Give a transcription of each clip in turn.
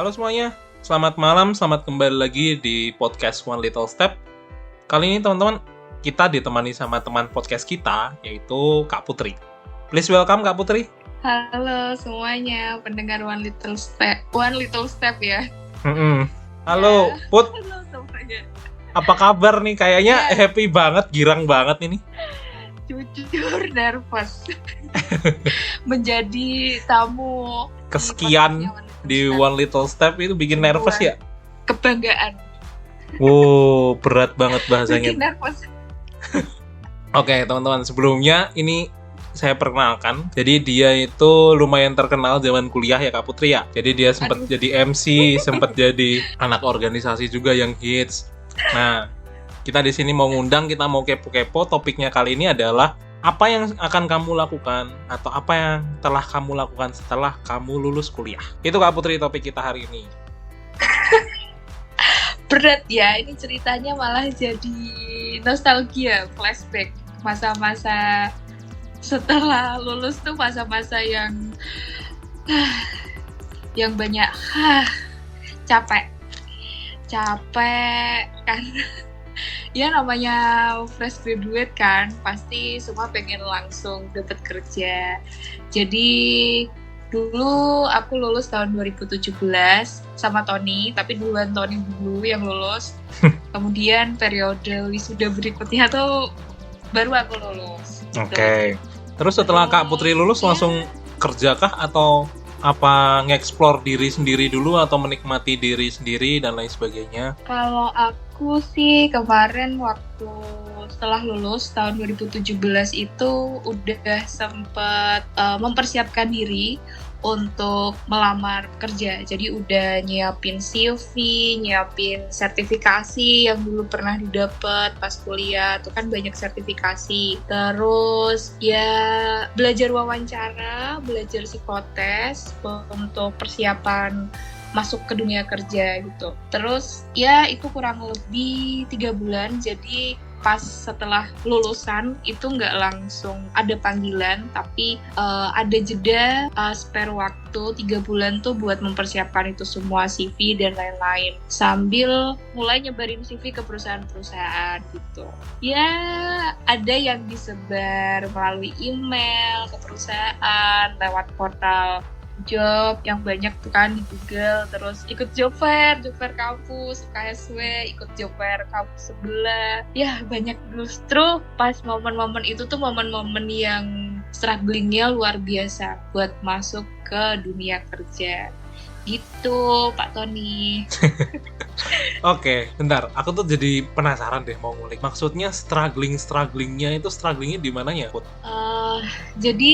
Halo semuanya, selamat malam, selamat kembali lagi di podcast One Little Step. Kali ini teman-teman, kita ditemani sama teman podcast kita, yaitu Kak Putri. Please welcome Kak Putri. Halo semuanya, pendengar One Little Step ya. Halo, Put. Halo semuanya. Apa kabar nih? Kayaknya happy banget, girang banget ini. Jujur nervous. Menjadi tamu kesekian di One Little Step itu bikin nervous ya? Kebanggaan. Wow, berat banget bahasanya. Bikin nervous. Oke, teman-teman, sebelumnya ini saya perkenalkan. Jadi dia itu lumayan terkenal zaman kuliah ya Kak Putri ya. Jadi dia sempat jadi MC, sempat jadi anak organisasi juga yang hits. Nah, kita di sini mau ngundang, kita mau kepo-kepo. Topiknya kali ini adalah apa yang akan kamu lakukan atau apa yang telah kamu lakukan setelah kamu lulus kuliah. Itu Kak Putri topik kita hari ini. Berat ya, ini ceritanya malah jadi nostalgia, flashback. Masa-masa setelah lulus tuh masa-masa yang banyak capek karena ya namanya fresh graduate kan, pasti semua pengen langsung dapat kerja. Jadi dulu aku lulus tahun 2017 sama Tony, tapi duluan Tony dulu yang lulus. Kemudian periode wisuda berikutnya tuh baru aku lulus. Oke. Terus setelah Kak Putri lulus langsung kerjakah atau apa nge-explore diri sendiri dulu atau menikmati diri sendiri dan lain sebagainya? Kalau aku sih kemarin waktu setelah lulus tahun 2017 itu udah sempat mempersiapkan diri untuk melamar kerja. Jadi udah nyiapin CV, nyiapin sertifikasi yang dulu pernah didapat pas kuliah. Itu kan banyak sertifikasi. Terus ya belajar wawancara, belajar psikotes untuk persiapan masuk ke dunia kerja gitu. Terus ya itu kurang lebih 3 bulan. Jadi pas setelah lulusan itu nggak langsung ada panggilan, tapi ada jeda spare waktu 3 bulan tuh buat mempersiapkan itu semua, CV dan lain-lain, sambil mulai nyebarin CV ke perusahaan-perusahaan gitu. Ya ada yang disebar melalui email ke perusahaan lewat portal job yang banyak tuh kan di Google, terus ikut job fair kampus, UKSW, ikut job fair kampus sebelah. Ya banyak, justru pas momen-momen itu tuh momen-momen yang strugglingnya luar biasa buat masuk ke dunia kerja. Gitu Pak Tony. Oke, bentar. Aku tuh jadi penasaran deh mau ngulik. Maksudnya strugglingnya itu strugglingnya di mananya, Put? Jadi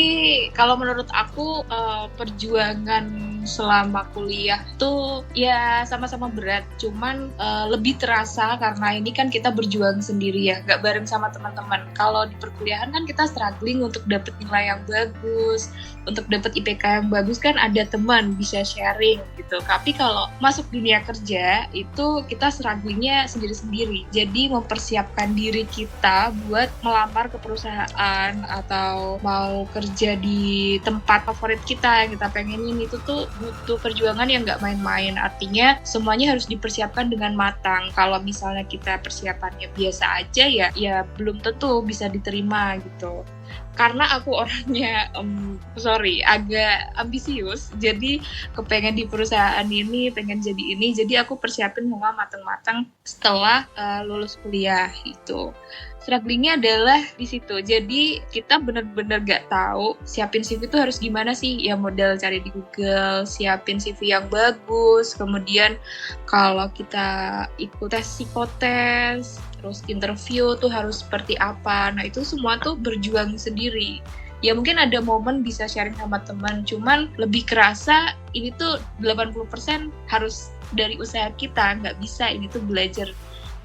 kalau menurut aku perjuangan selama kuliah tuh ya sama-sama berat. Cuman lebih terasa karena ini kan kita berjuang sendiri ya, nggak bareng sama teman-teman. Kalau di perkuliahan kan kita struggling untuk dapet nilai yang bagus, untuk dapet IPK yang bagus kan ada teman bisa sharing gitu. Tapi kalau masuk dunia kerja itu kita strugglingnya sendiri-sendiri. Jadi mempersiapkan diri kita buat melamar ke perusahaan atau mau kerja di tempat favorit kita yang kita pengenin, itu tuh butuh perjuangan yang nggak main-main. Artinya semuanya harus dipersiapkan dengan matang. Kalau misalnya kita persiapannya biasa aja ya belum tentu bisa diterima gitu. Karena aku orangnya agak ambisius, jadi kepengen di perusahaan ini, pengen jadi ini, jadi aku persiapin semua matang-matang setelah lulus kuliah gitu. Strugglingnya adalah di situ. Jadi kita benar-benar gak tahu siapin CV itu harus gimana sih. Ya modal cari di Google, siapin CV yang bagus. Kemudian kalau kita ikut tes psikotes, terus interview tuh harus seperti apa. Nah itu semua tuh berjuang sendiri. Ya mungkin ada momen bisa sharing sama teman, cuman lebih kerasa ini tuh 80% harus dari usaha kita. Nggak bisa ini tuh belajar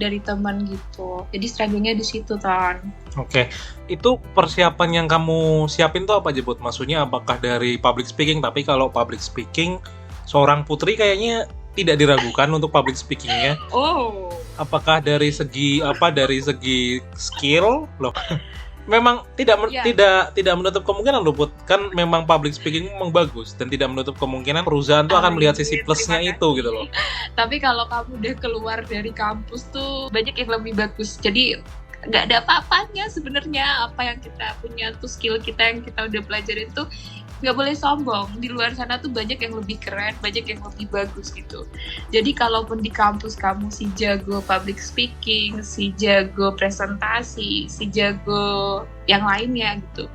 dari teman gitu. Jadi struggle-nya di situ, Ton. Oke. Itu persiapan yang kamu siapin tuh apa aja, Bud? Maksudnya apakah dari public speaking? Tapi kalau public speaking, seorang Putri kayaknya tidak diragukan untuk public speaking-nya. Oh. Apakah dari segi skill? Loh. memang Ya. tidak menutup kemungkinan loh Put. Kan memang public speaking memang bagus dan tidak menutup kemungkinan perusahaan tuh akan melihat sisi plusnya terima itu kasih. gitu loh. Tapi kalau kamu udah keluar dari kampus tuh banyak yang lebih bagus. Jadi nggak ada apa-apanya sebenarnya, apa yang kita punya tuh, skill kita yang kita udah pelajarin tuh nggak boleh sombong. Di luar sana tuh banyak yang lebih keren, banyak yang lebih bagus gitu. Jadi kalaupun di kampus kamu si jago public speaking, si jago presentasi, si jago yang lainnya gitu,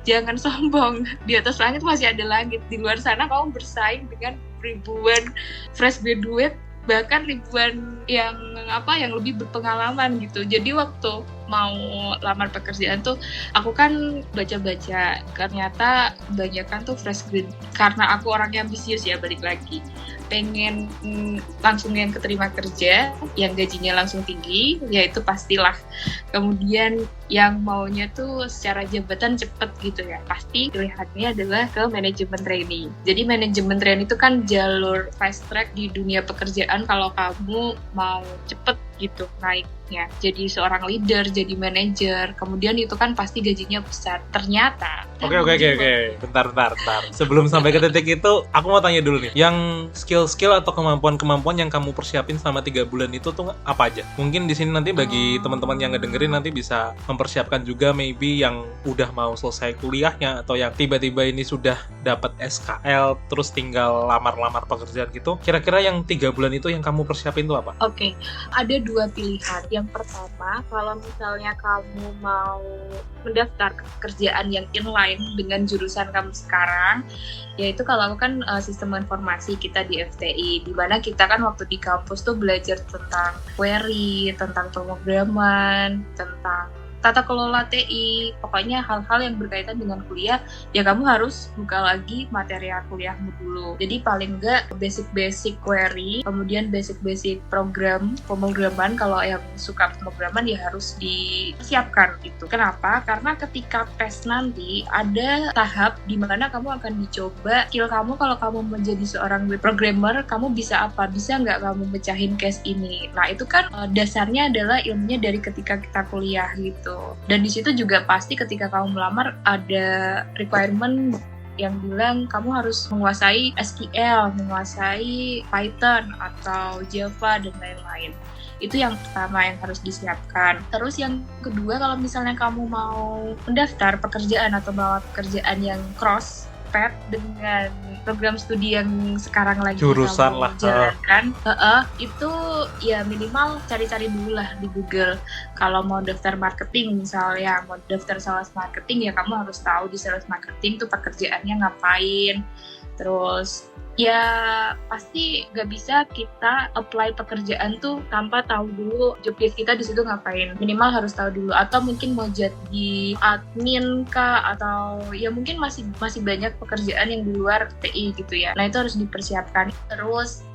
jangan sombong. Di atas langit masih ada langit. Di luar sana kamu bersaing dengan ribuan fresh graduate, bahkan ribuan yang lebih berpengalaman gitu. Jadi waktu mau lamar pekerjaan tuh aku kan baca-baca, ternyata kebanyakan tuh fresh grad. Karena aku orangnya ambisius ya, balik lagi pengen langsung yang keterima kerja, yang gajinya langsung tinggi, ya itu pastilah. Kemudian yang maunya tuh secara jabatan cepet gitu ya, pasti pilihannya adalah ke manajemen trainee. Jadi manajemen trainee itu kan jalur fast track di dunia pekerjaan kalau kamu mau cepet gitu naiknya. Jadi seorang leader, jadi manajer, kemudian itu kan pasti gajinya besar. Ternyata. Oke. Bentar. Sebelum sampai ke titik itu, aku mau tanya dulu nih. Yang skill-skill atau kemampuan-kemampuan yang kamu persiapin selama 3 bulan itu tuh apa aja? Mungkin di sini nanti bagi teman-teman yang ngedengerin nanti bisa mempersiapkan juga maybe yang udah mau selesai kuliahnya atau yang tiba-tiba ini sudah dapat SKL terus tinggal lamar-lamar pekerjaan gitu. Kira-kira yang 3 bulan itu yang kamu persiapin tuh apa? Oke, ada 2 pilihan. Yang pertama, kalau misalnya kamu mau mendaftar ke pekerjaan yang inline dengan jurusan kamu sekarang, yaitu kalau aku kan sistem informasi kita di FTI, di mana kita kan waktu di kampus tuh belajar tentang query, tentang pemrograman, tentang tata kelola TI, pokoknya hal-hal yang berkaitan dengan kuliah, ya kamu harus buka lagi materi kuliahmu dulu. Jadi paling enggak basic-basic query, kemudian basic-basic pemrograman, kalau yang suka pemrograman ya harus disiapkan gitu. Kenapa? Karena ketika tes nanti ada tahap di mana kamu akan dicoba skill kamu. Kalau kamu menjadi seorang web programmer, kamu bisa apa? Bisa nggak kamu mecahin case ini? Nah itu kan dasarnya adalah ilmunya dari ketika kita kuliah gitu. Dan di situ juga pasti ketika kamu melamar ada requirement yang bilang kamu harus menguasai SQL, menguasai Python atau Java dan lain-lain. Itu yang pertama yang harus disiapkan. Terus yang kedua, kalau misalnya kamu mau mendaftar pekerjaan atau bawa pekerjaan yang cross path dengan program studi yang sekarang lagi Jurusan kamu lah jalankan, itu ya minimal cari-cari dulu lah di Google. Kalau mau daftar marketing misalnya, mau daftar sales marketing, ya kamu harus tahu di sales marketing tuh pekerjaannya ngapain. Terus ya pasti nggak bisa kita apply pekerjaan tuh tanpa tahu dulu job desk kita di situ ngapain. Minimal harus tahu dulu. Atau mungkin mau jadi admin kah, atau ya mungkin masih banyak pekerjaan yang di luar TI gitu ya. Nah itu harus dipersiapkan. Terus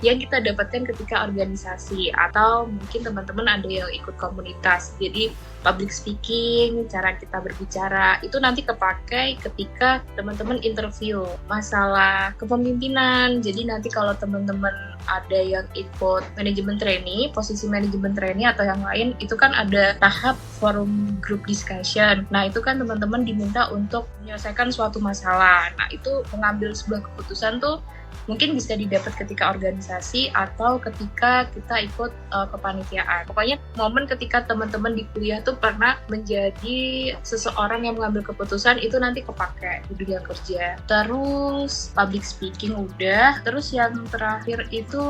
yang kita dapatkan ketika organisasi, atau mungkin teman-teman ada yang ikut komunitas. Jadi public speaking, cara kita berbicara, itu nanti kepakai ketika teman-teman interview masalah kepemimpinan. Jadi nanti kalau teman-teman ada yang ikut manajemen trainee, posisi manajemen trainee atau yang lain, itu kan ada tahap forum group discussion. Nah itu kan teman-teman diminta untuk menyelesaikan suatu masalah. Nah itu mengambil sebuah keputusan tuh mungkin bisa didapat ketika organisasi atau ketika kita ikut kepanitiaan. Pokoknya momen ketika teman-teman di kuliah tuh pernah menjadi seseorang yang mengambil keputusan, itu nanti kepake di dunia kerja. Terus public speaking udah. Terus yang terakhir itu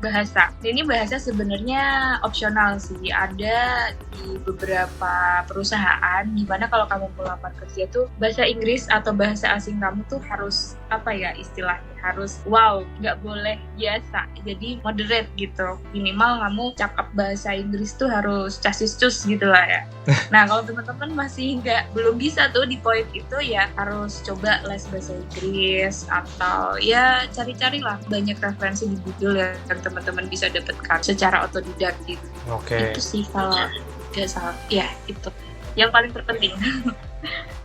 bahasa. Ini bahasa sebenarnya opsional sih. Ada di beberapa perusahaan di mana kalau kamu melamar kerja tuh bahasa Inggris atau bahasa asing kamu tuh harus istilahnya harus nggak boleh biasa, jadi moderate gitu. Minimal kamu cakap bahasa Inggris tuh harus casis-cus gitu lah ya. Nah kalau teman-teman masih belum bisa tuh di poin itu, ya harus coba les bahasa Inggris, atau ya cari-cari lah banyak referensi di Google yang teman-teman bisa dapatkan secara otodidak gitu. Oke. Itu sih kalau nggak salah, ya itu yang paling terpenting.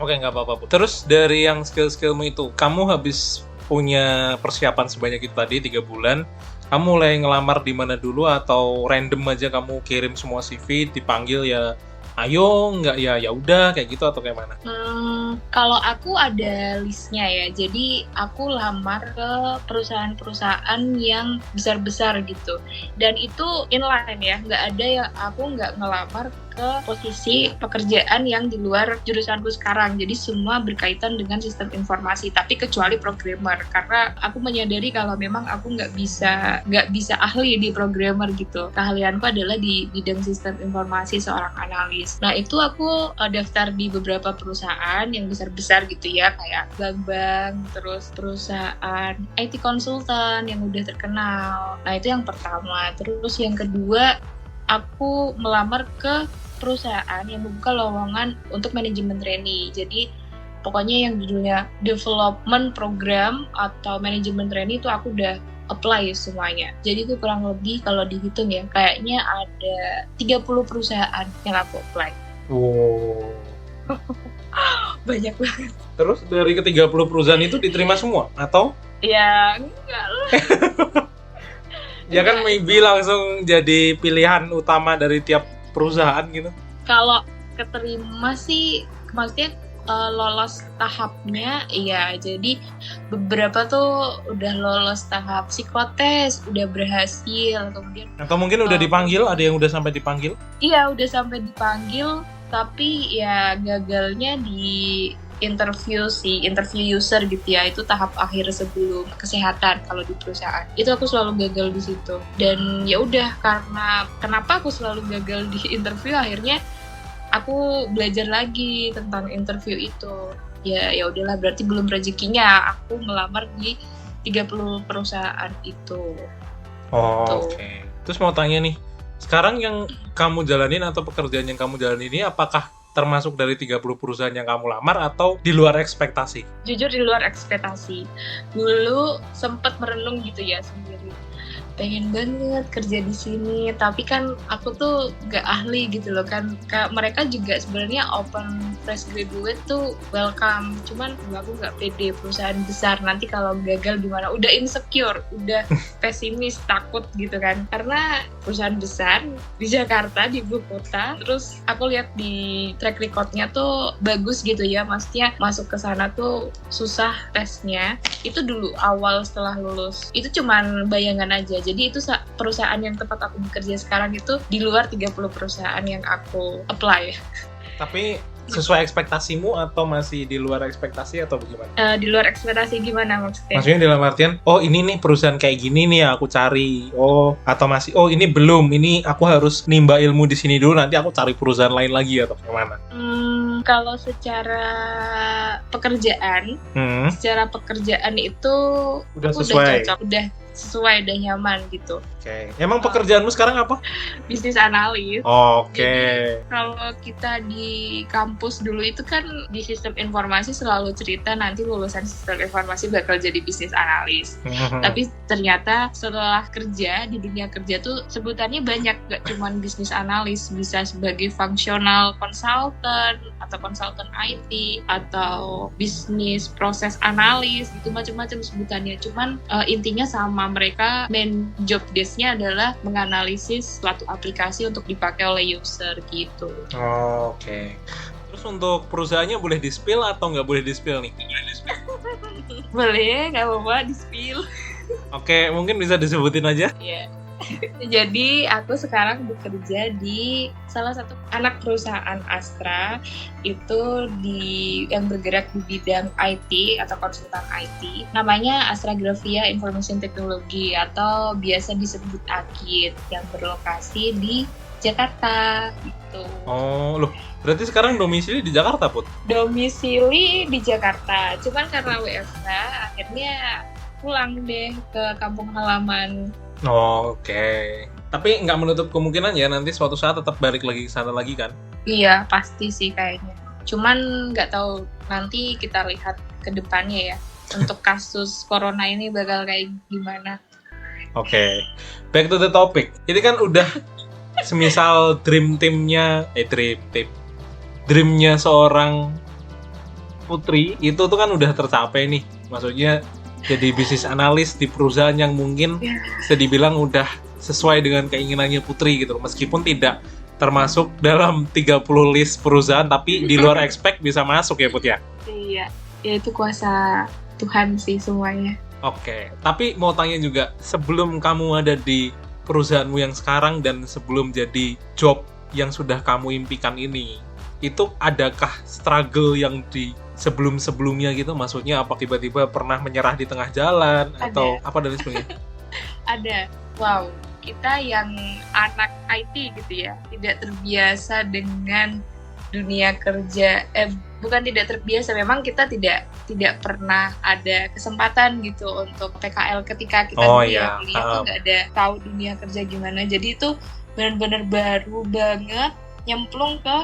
Oke, nggak apa-apa. Terus dari yang skill-skillmu itu, kamu habis punya persiapan sebanyak itu tadi 3 bulan, kamu mulai ngelamar di mana dulu, atau random aja kamu kirim semua CV, dipanggil ya ayo nggak ya udah kayak gitu atau kayak mana? Kalau aku ada listnya ya, jadi aku lamar ke perusahaan-perusahaan yang besar-besar gitu, dan itu inline ya, nggak ada yang aku nggak ngelamar ke posisi pekerjaan yang di luar jurusanku sekarang. Jadi semua berkaitan dengan sistem informasi, tapi kecuali programmer, karena aku menyadari kalau memang aku nggak bisa ahli di programmer gitu. Keahlianku adalah di bidang sistem informasi seorang analis. Nah itu aku daftar di beberapa perusahaan yang besar-besar gitu ya, kayak bank-bank, terus perusahaan IT konsultan yang udah terkenal. Nah itu yang pertama. Terus yang kedua, aku melamar ke perusahaan yang membuka lowongan untuk manajemen trainee. Jadi pokoknya yang judulnya development program atau manajemen trainee itu aku udah apply semuanya. Jadi itu kurang lebih kalau dihitung ya, kayaknya ada 30 perusahaan yang aku apply. Wow. Banyak banget. Terus dari ke-30 perusahaan itu diterima semua atau? Ya enggak lah. Ya kan maybe langsung jadi pilihan utama dari tiap perusahaan gitu. Kalau keterima sih maksudnya lolos tahapnya, iya. Jadi beberapa tuh udah lolos tahap psikotes, udah berhasil, kemudian atau mungkin udah dipanggil, ada yang udah sampai dipanggil? Iya, udah sampai dipanggil, tapi ya gagalnya di interview user gitu ya. Itu tahap akhir sebelum kesehatan kalau di perusahaan. Itu aku selalu gagal di situ. Dan ya udah, karena kenapa aku selalu gagal di interview, akhirnya aku belajar lagi tentang interview itu. Ya udahlah, berarti belum rezekinya aku melamar di 30 perusahaan itu. Oh, oke. Terus mau tanya nih, sekarang yang kamu jalanin atau pekerjaan yang kamu jalanin ini apakah termasuk dari 30 perusahaan yang kamu lamar atau di luar ekspektasi? Jujur di luar ekspektasi. Dulu sempat merenung gitu ya sendiri, pengen banget kerja di sini, tapi kan aku tuh gak ahli gitu loh kan. Mereka juga sebenarnya open fresh graduate tuh welcome, cuman aku gak pede. Perusahaan besar nanti kalau gagal gimana, udah insecure, udah pesimis, takut gitu kan, karena perusahaan besar di Jakarta, di ibu kota. Terus aku lihat di track recordnya tuh bagus gitu ya, maksudnya masuk ke sana tuh susah tesnya. Itu dulu awal setelah lulus, itu cuman bayangan aja. Jadi itu perusahaan yang tempat aku bekerja sekarang itu di luar 30 perusahaan yang aku apply. Tapi sesuai ekspektasimu atau masih di luar ekspektasi atau bagaimana? Di luar ekspektasi gimana maksudnya? Maksudnya dalam artian, oh ini nih perusahaan kayak gini nih aku cari. Oh, atau masih, oh ini belum, ini aku harus nimba ilmu di sini dulu, nanti aku cari perusahaan lain lagi atau gimana? Kalau secara pekerjaan, itu udah aku sesuai. udah cocok, udah sesuai, udah nyaman gitu. Oke. Emang pekerjaanmu sekarang apa? Bisnis analis. Oke. Jadi, kalau kita di kampus dulu itu kan di sistem informasi selalu cerita nanti lulusan sistem informasi bakal jadi bisnis analis. Tapi ternyata setelah kerja di dunia kerja tuh sebutannya banyak, gak cuman bisnis analis, bisa sebagai functional consultant atau konsultan IT atau bisnis proses analis gitu, macam-macam sebutannya. Cuman intinya sama, mereka main job desk-nya adalah menganalisis suatu aplikasi untuk dipakai oleh user gitu. Oke. Terus untuk perusahaannya boleh di-spill atau nggak boleh di-spill nih? Boleh, nggak apa-apa di-spill. Oke, mungkin bisa disebutin aja. Iya. Jadi aku sekarang bekerja di salah satu anak perusahaan Astra, itu yang bergerak di bidang IT atau konsultan IT. Namanya Astra Grafia Information Technology atau biasa disebut AGIT, yang berlokasi di Jakarta gitu. Oh, loh. Berarti sekarang domisili di Jakarta, Put? Domisili di Jakarta, cuman karena WFH akhirnya pulang deh ke kampung halaman. Oke. Tapi nggak menutup kemungkinan ya nanti suatu saat tetap balik lagi ke sana lagi kan? Iya, pasti sih kayaknya. Cuman nggak tahu, nanti kita lihat ke depannya ya. Untuk kasus corona ini bakal kayak gimana. Oke. Back to the topic. Ini kan udah semisal dreamnya seorang putri itu tuh kan udah tercapai nih. Maksudnya jadi bisnis analis di perusahaan yang mungkin bisa dibilang udah sesuai dengan keinginannya putri gitu, meskipun tidak termasuk dalam 30 list perusahaan, tapi di luar expect bisa masuk ya Put ya? Iya, ya itu kuasa Tuhan sih semuanya. Oke, tapi mau tanya juga, sebelum kamu ada di perusahaanmu yang sekarang dan sebelum jadi job yang sudah kamu impikan ini, itu adakah struggle yang di sebelum-sebelumnya gitu? Maksudnya apa tiba-tiba pernah menyerah di tengah jalan atau apa dan sebagainya? Ada. Wow, kita yang anak IT gitu ya, tidak terbiasa dengan dunia kerja. Bukan tidak terbiasa, memang kita tidak pernah ada kesempatan gitu untuk PKL ketika kita kuliah tuh nggak ada tahu dunia kerja gimana. Jadi itu benar-benar baru banget nyemplung ke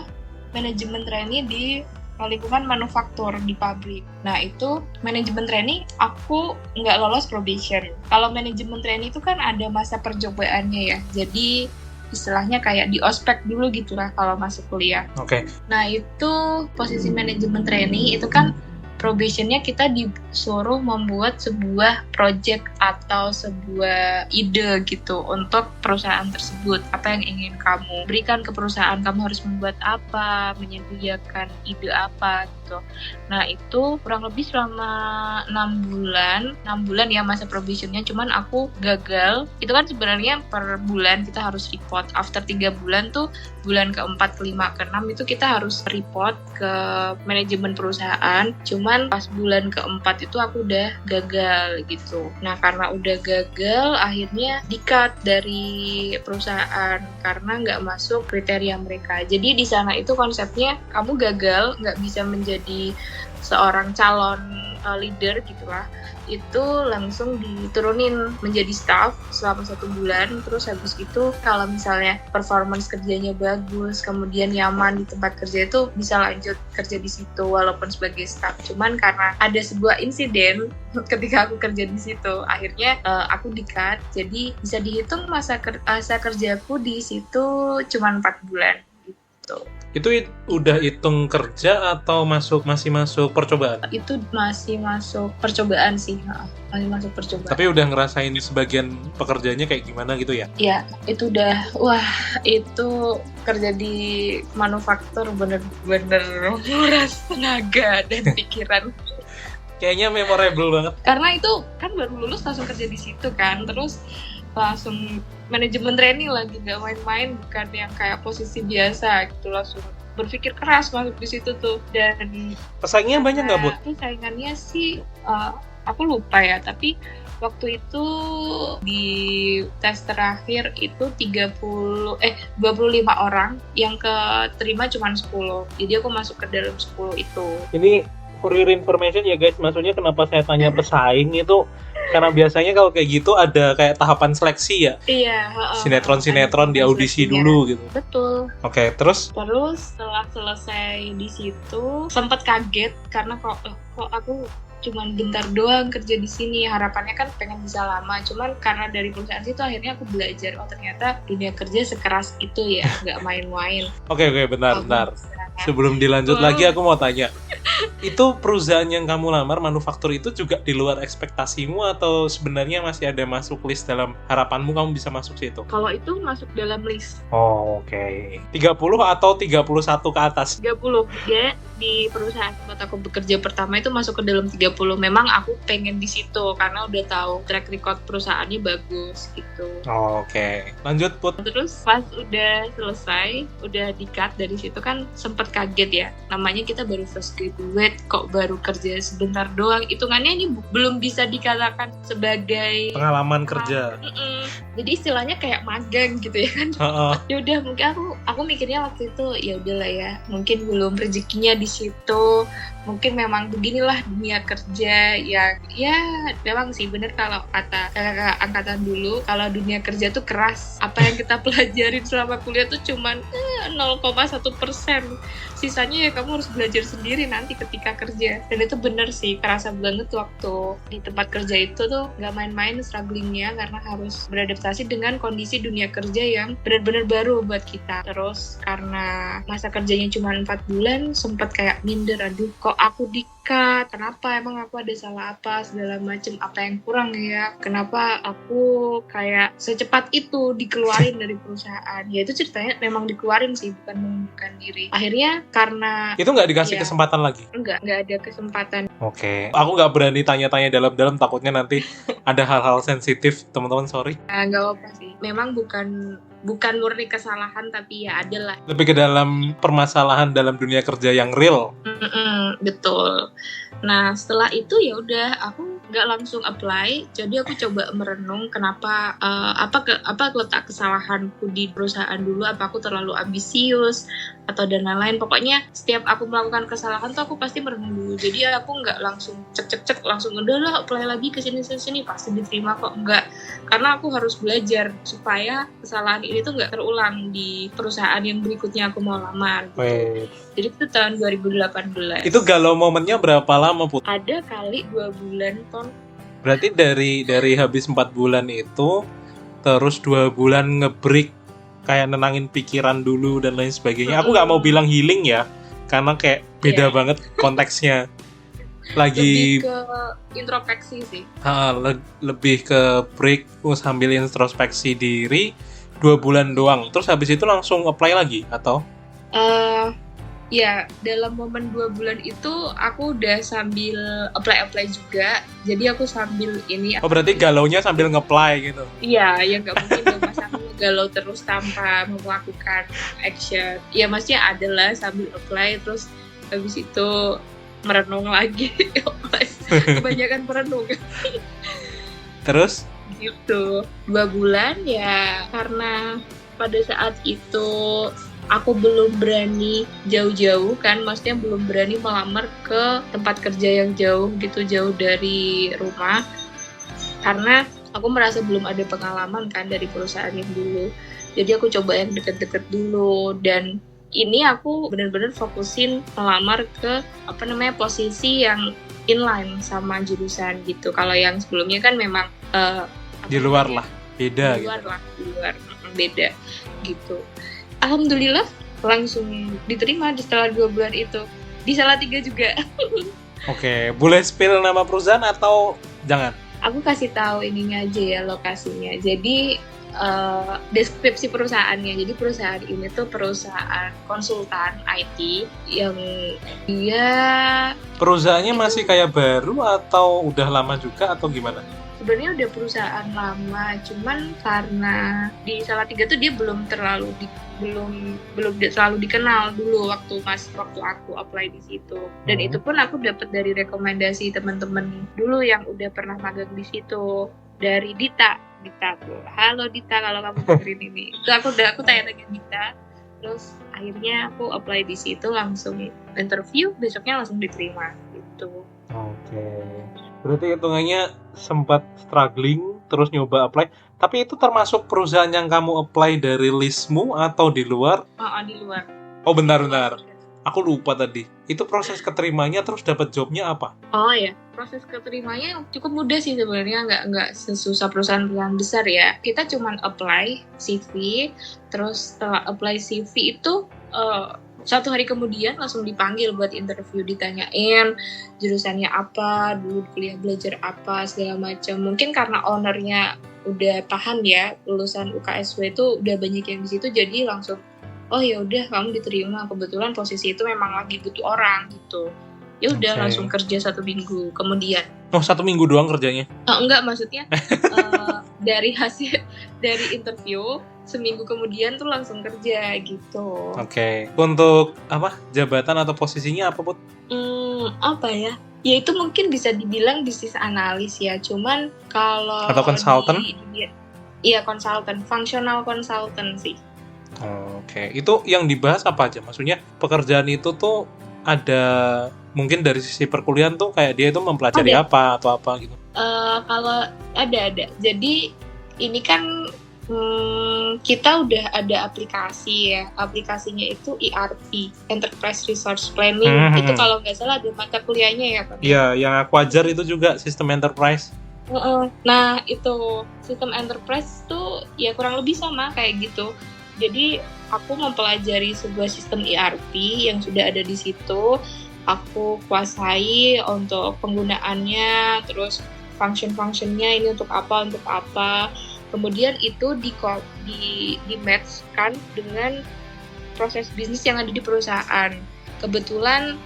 manajemen trainee di lingkungan manufaktur di pabrik. Nah itu manajemen trainee aku nggak lolos probation. Kalau manajemen trainee itu kan ada masa percobaannya ya. Jadi istilahnya kayak di ospek dulu gitulah kalau masuk kuliah. Oke. Nah itu posisi manajemen trainee itu kan probationnya kita disuruh membuat sebuah project atau sebuah ide gitu untuk perusahaan tersebut. Apa yang ingin kamu berikan ke perusahaan, kamu harus membuat apa, menyediakan ide apa gitu. Nah itu kurang lebih selama 6 bulan ya masa probationnya, cuman aku gagal. Itu kan sebenarnya per bulan kita harus report. After 3 bulan tuh, bulan ke-4, ke-5, ke-6 itu kita harus report ke manajemen perusahaan. Cuman pas bulan ke-4 itu aku udah gagal gitu. Nah karena udah gagal, akhirnya di-cut dari perusahaan karena nggak masuk kriteria mereka. Jadi di sana itu konsepnya kamu gagal, nggak bisa menjadi seorang calon leader gitulah, itu langsung diturunin menjadi staff selama 1 bulan. Terus habis itu kalau misalnya performance kerjanya bagus, kemudian nyaman di tempat kerja, itu bisa lanjut kerja di situ walaupun sebagai staff. Cuman karena ada sebuah insiden ketika aku kerja di situ, akhirnya aku di-cut. Jadi bisa dihitung masa kerjaku di situ cuma 4 bulan gitu. Itu udah hitung kerja atau masih masuk percobaan? Itu masih masuk percobaan sih, masih masuk percobaan. Tapi udah ngerasain sebagian pekerjaannya kayak gimana gitu ya? Iya, itu udah, wah itu kerja di manufaktur bener-bener menguras tenaga dan pikiran. Kayaknya memorable banget. Karena itu kan baru lulus langsung kerja di situ kan, terus langsung manajemen trainee lagi, gak main-main, bukan yang kayak posisi biasa gitu, langsung berpikir keras masuk di situ tuh. Dan pesaingnya banyak nggak, Bud? Saingannya sih aku lupa ya, tapi waktu itu di tes terakhir itu 25 orang, yang keterima cuma 10. Jadi aku masuk ke dalam 10 itu. Ini for your information ya guys, maksudnya kenapa saya tanya pesaing itu karena biasanya kalau kayak gitu ada kayak tahapan seleksi ya. Iya. Sinetron di audisi dulu gitu. Betul. Oke, terus Setelah selesai di situ sempat kaget karena kok aku cuman bentar doang kerja di sini. Harapannya kan pengen bisa lama, cuman karena dari perusahaan situ akhirnya aku belajar, oh ternyata dunia kerja sekeras itu ya, nggak main-main. Oke, bentar. Sebelum dilanjut lagi aku mau tanya, itu perusahaan yang kamu lamar, manufaktur itu juga di luar ekspektasimu atau sebenarnya masih ada masuk list dalam harapanmu kamu bisa masuk situ? Kalau itu masuk dalam list. Oh, oke. 30 atau 31 ke atas? 30. Ya, di perusahaan tempat aku bekerja pertama itu masuk ke dalam 30. Memang aku pengen di situ karena udah tahu track record perusahaannya bagus gitu. Oh, oke. Lanjut, Put. Terus pas udah selesai, udah di-cut dari situ kan sempet kaget ya. Namanya kita baru fresh graduate, kok baru kerja sebentar doang. Hitungannya ini belum bisa dikatakan sebagai pengalaman kerja. Jadi istilahnya kayak magang gitu ya kan. Ya udah, mungkin aku mikirnya waktu itu ya udahlah ya, mungkin belum rezekinya di situ. Mungkin memang beginilah dunia kerja yang ya memang sih bener kalau kata kakak angkatan dulu, kalau dunia kerja tuh keras. Apa yang kita pelajarin selama kuliah tuh cuman 0,1%. Sisanya ya kamu harus belajar sendiri nanti ketika kerja. Dan itu bener sih, kerasa banget waktu di tempat kerja itu tuh gak main-main strugglingnya karena harus beradaptasi beradaptasi dengan kondisi dunia kerja yang benar-benar baru buat kita. Terus karena masa kerjanya cuma 4 bulan, sempat kayak minder, aduh kok aku di-cut, kenapa, emang aku ada salah apa, segala macem, apa yang kurang ya, kenapa aku kayak secepat itu dikeluarin dari perusahaan. Ya itu ceritanya memang dikeluarin sih, bukan mengundurkan diri. Akhirnya karena Itu nggak dikasih ya, kesempatan lagi? nggak ada kesempatan. Oke. Aku nggak berani tanya-tanya dalam-dalam, takutnya nanti ada hal-hal sensitif, teman-teman, sorry. Nggak apa sih, memang bukan murni kesalahan, tapi ya ada lah. Lebih ke dalam permasalahan dalam dunia kerja yang real. Betul. Nah setelah itu ya udah aku nggak langsung apply, jadi aku coba merenung kenapa apa letak kesalahanku di perusahaan dulu, apa aku terlalu ambisius atau dan lain-lain. Pokoknya setiap aku melakukan kesalahan tuh aku pasti merenung dulu, jadi aku nggak langsung cek langsung udahlah apply lagi ke sini pasti diterima kok, enggak, karena aku harus belajar supaya kesalahan ini tuh nggak terulang di perusahaan yang berikutnya aku mau lamar gitu. Wait. Jadi itu tahun 2018. Itu galau momennya berapa lama, Put? Ada kali 2 bulan, Ton. Berarti dari habis 4 bulan itu, terus 2 bulan nge-break, kayak nenangin pikiran dulu dan lain sebagainya. Aku nggak mau bilang healing ya, karena kayak beda banget konteksnya. Lagi lebih ke introspeksi sih. Lebih ke break, sambil introspeksi diri 2 bulan doang. Terus habis itu langsung apply lagi atau? Ya, dalam momen 2 bulan itu aku udah sambil apply juga. Jadi aku sambil ini. Oh, berarti galaunya sambil nge-apply gitu? Iya, ya nggak mungkin dong masa aku galau terus tanpa melakukan action. Ya maksudnya adalah sambil apply, terus habis itu merenung lagi. Kebanyakan merenung. Terus? Gitu. 2 bulan ya, karena pada saat itu aku belum berani jauh-jauh kan, maksudnya belum berani melamar ke tempat kerja yang jauh gitu, jauh dari rumah, karena aku merasa belum ada pengalaman kan dari perusahaan yang dulu. Jadi aku coba yang deket-deket dulu, dan ini aku benar-benar fokusin melamar ke posisi yang inline sama jurusan gitu. Kalau yang sebelumnya kan memang di luar lah, beda. Di luar beda gitu. Alhamdulillah langsung diterima setelah 2 bulan itu. Di Salatiga juga. Oke, boleh spill nama perusahaan atau jangan? Aku kasih tahu ininya aja ya, lokasinya. Jadi deskripsi perusahaannya. Jadi perusahaan ini tuh perusahaan konsultan IT yang dia... Perusahaannya masih kayak baru atau udah lama juga atau gimana? Sebenarnya udah perusahaan lama, cuman karena di Salatiga tuh dia belum terlalu dikenal dulu waktu aku apply di situ. Dan itu pun aku dapat dari rekomendasi teman-teman dulu yang udah pernah magang di situ, dari Dita tuh. Halo Dita, kalau kamu dengerin ini. Itu aku tanya-tanya Dita. Terus akhirnya aku apply di situ, langsung interview, besoknya langsung diterima gitu. Oke. Berarti hitungannya sempat struggling, terus nyoba apply. Tapi itu termasuk perusahaan yang kamu apply dari listmu atau di luar? Di luar. Oh, bentar. Aku lupa tadi. Itu proses keterimanya terus dapat jobnya apa? Oh ya, proses keterimanya cukup mudah sih sebenarnya, nggak sesusah perusahaan besar ya. Kita cuma apply CV, terus setelah apply CV itu 1 hari kemudian langsung dipanggil buat interview, ditanyain jurusannya apa, dulu kuliah belajar apa, segala macam. Mungkin karena ownernya udah paham ya, lulusan UKSW itu udah banyak yang di situ, jadi langsung oh ya udah kamu diterima. Kebetulan posisi itu memang lagi butuh orang gitu. Ya udah langsung kerja 1 minggu kemudian. Oh, 1 minggu doang kerjanya? Enggak, maksudnya dari interview 1 minggu kemudian tuh langsung kerja gitu. Oke. Untuk jabatan atau posisinya apa, Put? Apa ya? Ya itu mungkin bisa dibilang bisnis analis ya. Cuman kalau atau konsultan? Iya, konsultan, functional consultant sih. Oke. Itu yang dibahas apa aja? Maksudnya pekerjaan itu tuh ada mungkin dari sisi perkuliahan tuh kayak dia itu mempelajari apa atau apa gitu? Kalau ada. Jadi ini kan kita udah ada aplikasi ya. Aplikasinya itu ERP, Enterprise Resource Planning. Itu kalau nggak salah ada mata kuliahnya ya, Pak. Iya, yang aku ajar itu juga sistem enterprise. Nah, itu sistem enterprise tuh ya kurang lebih sama kayak gitu. Jadi aku mempelajari sebuah sistem ERP yang sudah ada di situ, aku kuasai untuk penggunaannya, terus function-functionnya ini untuk apa. Kemudian itu di match-kan dengan proses bisnis yang ada di perusahaan. Kebetulan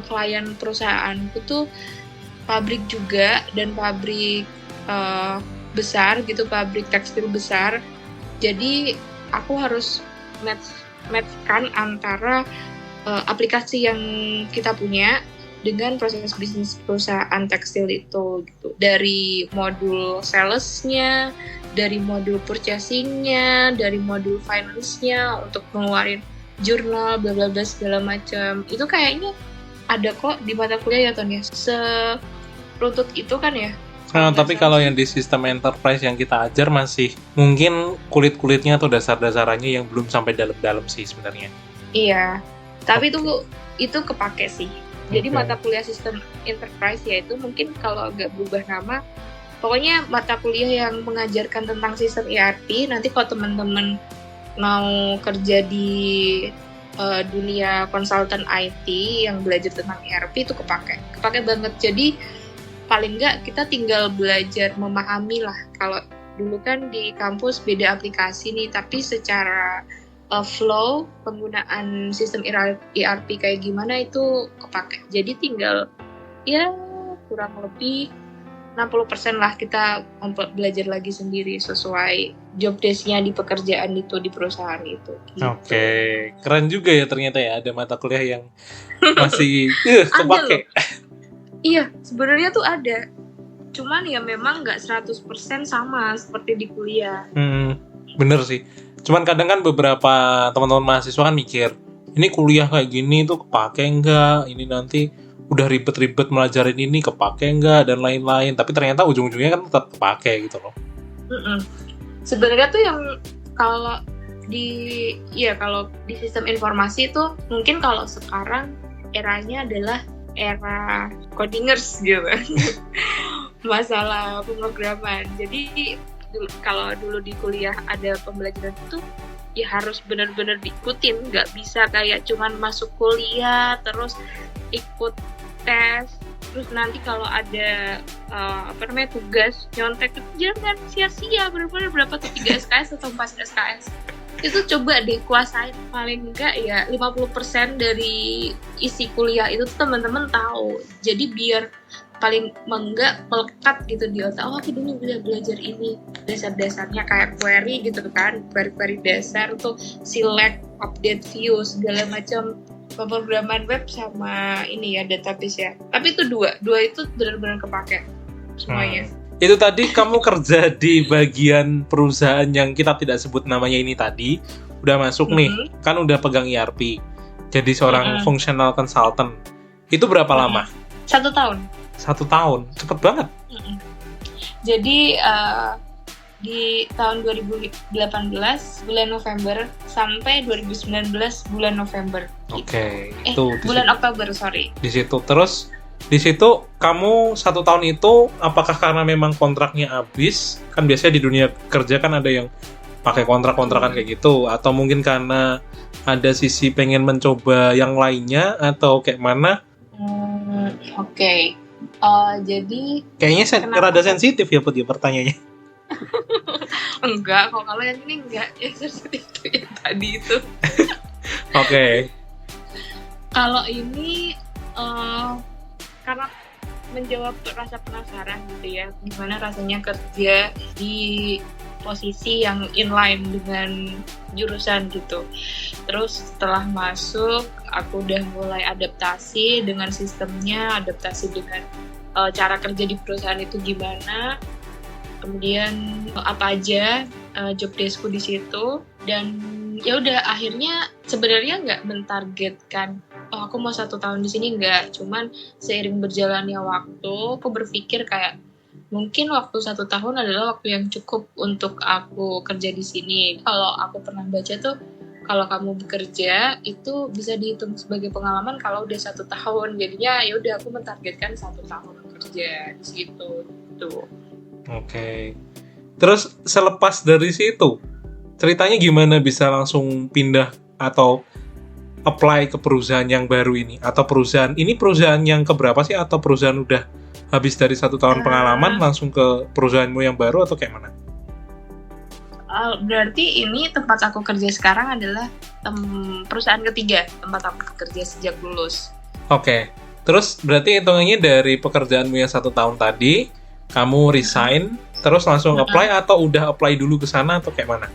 klien perusahaanku tuh pabrik juga, dan pabrik besar gitu, pabrik tekstil besar. Jadi aku harus match-kan antara aplikasi yang kita punya dengan proses bisnis perusahaan tekstil itu gitu. Dari modul sales-nya, dari modul purchasing-nya, dari modul finance-nya untuk ngeluarin jurnal bla bla bla segala macam. Itu kayaknya ada kok di mata kuliah ya Ton ya. Seruntut itu kan ya. Nah, tapi kalau yang di sistem enterprise yang kita ajar masih mungkin kulit-kulitnya atau dasar-dasarannya yang belum sampai dalam-dalam sih sebenarnya. Iya. Tapi itu kepake sih. Jadi mata kuliah sistem enterprise yaitu mungkin kalau agak berubah nama, pokoknya mata kuliah yang mengajarkan tentang sistem ERP. Nanti kalau teman-teman mau kerja di dunia konsultan IT yang belajar tentang ERP itu kepake banget. Jadi paling nggak kita tinggal belajar memahami lah. Kalau dulu kan di kampus beda aplikasi nih, tapi secara flow penggunaan sistem ERP kayak gimana itu kepake. Jadi tinggal ya kurang lebih 60% lah kita belajar lagi sendiri sesuai job desk-nya di pekerjaan itu, di perusahaan itu gitu. Oke, keren juga ya ternyata ya ada mata kuliah yang masih kepake. Iya, sebenarnya tuh ada. Cuman ya memang nggak 100% sama seperti di kuliah. Bener sih. Cuman kadang kan beberapa teman-teman mahasiswa kan mikir, ini kuliah kayak gini tuh kepake nggak? Ini nanti udah ribet-ribet melajarin ini kepake nggak? Dan lain-lain. Tapi ternyata ujung-ujungnya kan tetap kepake gitu loh. Sebenarnya tuh yang kalau di sistem informasi itu mungkin kalau sekarang eranya adalah era codingers gitu. Masalah pemrograman. Jadi kalau dulu di kuliah ada pembelajaran itu ya harus benar-benar diikutin, nggak bisa kayak cuman masuk kuliah terus ikut tes, terus nanti kalau ada tugas nyontek itu jangan sia-sia, benar-benar berapa tuh 3 SKS atau 4 SKS itu coba deh kuasain, paling enggak ya 50% dari isi kuliah itu teman-teman tahu. Jadi biar paling enggak melekat gitu di otak, aku dulu belajar ini, dasar-dasarnya kayak query gitu kan, query dasar tuh select, update view segala macam pemrograman web sama ini ya database ya. Tapi itu dua itu benar-benar kepake semuanya. Itu tadi kamu kerja di bagian perusahaan yang kita tidak sebut namanya ini tadi, udah masuk nih, kan udah pegang ERP, jadi seorang functional consultant. Itu berapa lama? 1 tahun. 1 tahun, cepet banget. Jadi di tahun 2018 bulan November sampai 2019 bulan November. Oke, itu bulan Oktober, sorry. Di situ terus. Di situ kamu 1 tahun itu apakah karena memang kontraknya habis? Kan biasanya di dunia kerja kan ada yang pakai kontrak-kontrakan kayak gitu, atau mungkin karena ada sisi pengen mencoba yang lainnya atau kayak mana? Oke. Jadi kayaknya rada sensitif ya Put ya pertanyaannya. Enggak, kalau yang ini enggak ya sensitif itu yang tadi itu. Oke. Kalau ini karena menjawab rasa penasaran gitu ya, gimana rasanya kerja di posisi yang inline dengan jurusan gitu. Terus setelah masuk, aku udah mulai adaptasi dengan sistemnya, adaptasi dengan cara kerja di perusahaan itu gimana. Kemudian apa aja job deskku di situ, dan ya udah akhirnya sebenarnya nggak mentargetkan aku mau 1 tahun di sini, nggak. Cuman seiring berjalannya waktu aku berpikir kayak mungkin waktu 1 tahun adalah waktu yang cukup untuk aku kerja di sini. Kalau aku pernah baca tuh kalau kamu bekerja itu bisa dihitung sebagai pengalaman kalau udah 1 tahun. Jadinya ya udah aku mentargetkan 1 tahun kerja di situ tuh. Oke. Terus selepas dari situ, ceritanya gimana bisa langsung pindah atau apply ke perusahaan yang baru ini? Atau perusahaan yang keberapa sih? Atau perusahaan udah habis dari 1 tahun pengalaman langsung ke perusahaanmu yang baru atau kayak mana? Berarti ini tempat aku kerja sekarang adalah perusahaan ketiga tempat aku kerja sejak lulus. Oke. Terus berarti hitungannya dari pekerjaanmu yang 1 tahun tadi, kamu resign, terus langsung apply atau udah apply dulu ke sana atau kayak mana?